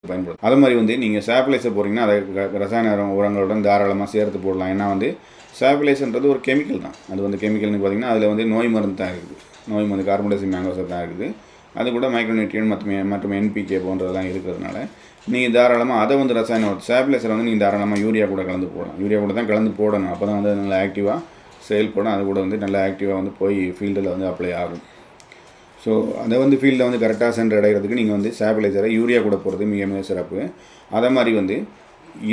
பயன்படுத்தும். அது மாதிரி வந்து நீங்கள் சாப்பிளைசர் போகிறீங்கன்னா அதை ரசாயன உரங்களுடன் தாராளமாக சேர்த்து போடலாம். ஏன்னா வந்து சாப்பிளைசர்ன்றது ஒரு கெமிக்கல் தான். அது வந்து கெமிக்கல்னு பார்த்தீங்கன்னா அதில் வந்து நோய் மருந்து தான் இருக்குது. நோய் மருந்து கார்பன் டை ஆக்சைடு மேங்கோசர் தான் இருக்குது. அது கூட மைக்ரோநியூட்ரியன் மற்றும் என்பிகே போன்றதெல்லாம் இருக்கிறதுனால நீங்கள் தாராளமாக அதை வந்து ரசாயன சாப்பிளைசர் வந்து நீங்கள் தாராளமாக யூரியா கூட கலந்து போடலாம். யூரியா கூட தான் கலந்து போடணும். அப்போ தான் வந்து நல்லா ஆக்டிவாக செயல்படும். அது கூட வந்து நல்லா ஆக்டிவாக வந்து போய் ஃபீல்டில் வந்து அப்ளை ஆகும். ஸோ அதை வந்து ஃபீல்டில் வந்து கரெக்டாக சென்று அடைகிறதுக்கு நீங்கள் வந்து சாப்பிளைசரை யூரியா கூட போடுறது மிக மிக சிறப்பு. அதே மாதிரி வந்து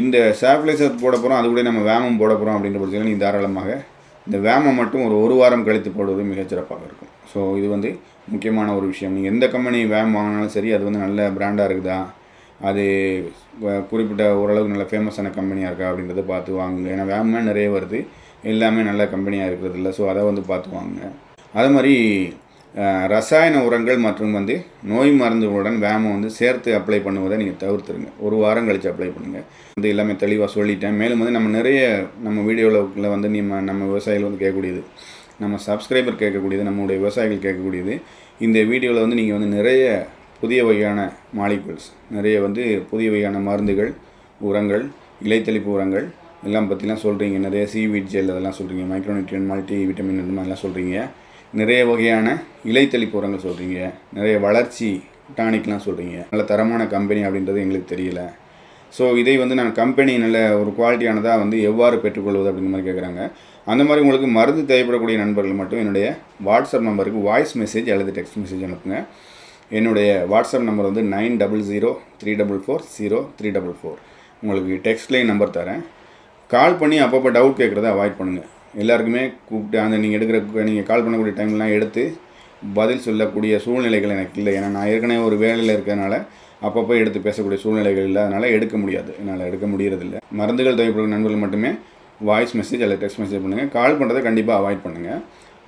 இந்த சாப்பிளைசர் போட போகிறோம், அது கூட நம்ம வேமம் போட போகிறோம் அப்படின்ற பட்சத்தில் நீங்கள் தாராளமாக இந்த வேமம் மட்டும் ஒரு வாரம் கழித்து போடுவது மிகச்சிறப்பாக இருக்கும். ஸோ இது வந்து முக்கியமான ஒரு விஷயம். நீங்கள் எந்த கம்பெனி வேம் வாங்கினாலும் சரி, அது வந்து நல்ல பிராண்டாக இருக்குதா, அது குறிப்பிட்ட ஓரளவுக்கு நல்ல ஃபேமஸான கம்பெனியாக இருக்கா அப்படின்றத பார்த்து வாங்குங்க. ஏன்னா வேமே நிறைய வருது, எல்லாமே நல்ல கம்பெனியாக இருக்கிறது இல்லை. ஸோ அதை வந்து பார்த்து வாங்குங்க. அதே மாதிரி ரசாயன உரங்கள் மற்றும் வந்து நோய் மருந்துகளுடன் வேமை வந்து சேர்த்து அப்ளை பண்ணுவதை நீங்கள் தவிர்த்துருங்க. ஒரு வாரம் கழித்து அப்ளை பண்ணுங்கள். வந்து எல்லாமே தெளிவாக சொல்லிட்டேன். மேலும் வந்து நம்ம வீடியோவில் வந்து நம்ம விவசாயிகள் வந்து கேட்கக்கூடியது, நம்ம சப்ஸ்கிரைபர் கேட்கக்கூடியது, நம்மளுடைய விவசாயிகள் கேட்கக்கூடியது, இந்த வீடியோவில் வந்து நீங்கள் வந்து நிறைய புதிய வகையான மாலிகுல்ஸ், நிறைய வந்து புதிய வகையான மருந்துகள், உரங்கள், இலைத்தளிப்பு உரங்கள் எல்லாம் பற்றிலாம் சொல்கிறீங்க. நிறைய சீவீட் ஜெல் அதெல்லாம் சொல்கிறீங்க, மைக்ரோநியூட்ரியன் மல்டி விட்டமின் இந்த மாதிரிலாம் சொல்கிறீங்க. நிறைய வகையான இலைத்தளிப்பு உரங்கள் சொல்கிறீங்க, நிறைய வளர்ச்சி டானிக்லாம் சொல்கிறீங்க. நல்ல தரமான கம்பெனி அப்படின்றது எங்களுக்கு தெரியல. ஸோ இதை வந்து நான் கம்பெனி நல்ல ஒரு குவாலிட்டியானதாக வந்து எவ்வாறு பெற்றுக்கொள்வது அப்படின்ற மாதிரி கேட்குறாங்க. அந்த மாதிரி உங்களுக்கு மருந்து தேவைப்படக்கூடிய நண்பர்கள் மட்டும் என்னுடைய வாட்ஸ்அப் நம்பருக்கு வாய்ஸ் மெசேஜ் அல்லது டெக்ஸ்ட் மெசேஜ் அனுப்புங்க. என்னுடைய வாட்ஸ்அப் நம்பர் வந்து 9003440344. உங்களுக்கு டெக்ஸ்ட் லைன் நம்பர் தரேன். கால் பண்ணி அப்பப்போ டவுட் கேட்குறத அவாய்ட் பண்ணுங்கள். எல்லாருக்குமே கூப்பிட்டு அந்த நீங்கள் கால் பண்ணக்கூடிய டைம்லாம் எடுத்து பதில் சொல்லக்கூடிய சூழ்நிலைகள் எனக்கு இல்லை. ஏன்னா நான் ஏற்கனவே ஒரு வேலையில் இருக்கிறதுனால அப்பப்போ எடுத்து பேசக்கூடிய சூழ்நிலைகள் இல்லை. அதனால் எடுக்க முடியாது, என்னால் எடுக்க முடியறதில்லை. மருந்துகள் தேவைப்படும் நண்பர்கள் மட்டுமே வாய்ஸ் மெசேஜ் அல்லது டெக்ஸ்ட் மெசேஜ் பண்ணுங்கள். கால் பண்ணுறதை கண்டிப்பாக அவாய்ட் பண்ணுங்கள்.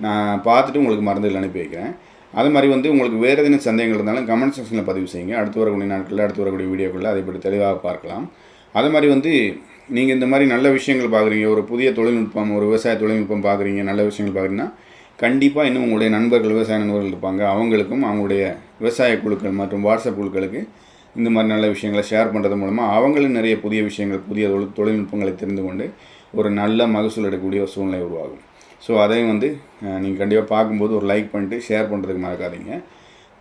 நான் பார்த்துட்டு உங்களுக்கு மருந்துகள் அனுப்பி வைக்கிறேன். அது மாதிரி வந்து உங்களுக்கு வேறு எதுவும் சந்தேகங்கள் இருந்தாலும் கமெண்ட் செக்ஷனில் பதிவு செய்யுங்க. அடுத்து வரக்கூடிய நாட்களில், அடுத்து வரக்கூடிய வீடியோக்களில் அதை பற்றி தெளிவாக பார்க்கலாம். அது மாதிரி வந்து நீங்கள் இந்த மாதிரி நல்ல விஷயங்கள் பார்க்குறீங்க, ஒரு புதிய தொழில்நுட்பம், ஒரு விவசாய தொழில்நுட்பம் பார்க்குறீங்க, நல்ல விஷயங்கள் பார்க்குறீங்கன்னா கண்டிப்பாக இன்னும் உங்களுடைய நண்பர்கள், விவசாய நண்பர்கள் இருப்பாங்க. அவங்களுக்கும் அவங்களுடைய விவசாய குழுக்கள் மற்றும் வாட்ஸ்அப் குழுக்களுக்கு இந்த மாதிரி நல்ல விஷயங்களை ஷேர் பண்ணுறது மூலமாக அவங்களும் நிறைய புதிய விஷயங்கள், புதிய தொழில்நுட்பங்களை தெரிந்து கொண்டு ஒரு நல்ல மகசூல் எடுக்கக்கூடிய ஒரு சூழ்நிலை உருவாகும். ஸோ அதையும் வந்து நீங்கள் கண்டிப்பாக பார்க்கும்போது ஒரு லைக் பண்ணிட்டு ஷேர் பண்ணுறதுக்கு மறக்காதீங்க.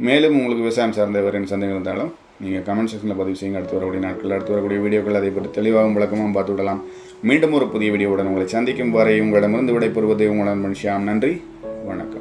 மேலும் உங்களுக்கு விவசாயம் சார்ந்த வேறு சந்தேகம் இருந்தாலும் நீங்கள் கமெண்ட் செக்ஷனில் பதிவு செய்யுங்க. அடுத்து வரக்கூடிய நாட்கள், அடுத்து வரக்கூடிய வீடியோக்கள் அதை பற்றி தெளிவாகவும் விளக்கமாக பார்த்து விடலாம். மீண்டும் ஒரு புதிய வீடியோவுடன் உங்களை சந்திக்கும் வரை உங்களிடமிருந்து விடைபெறுவது உங்கள் நண்பன் ஷியாம். நன்றி, வணக்கம்.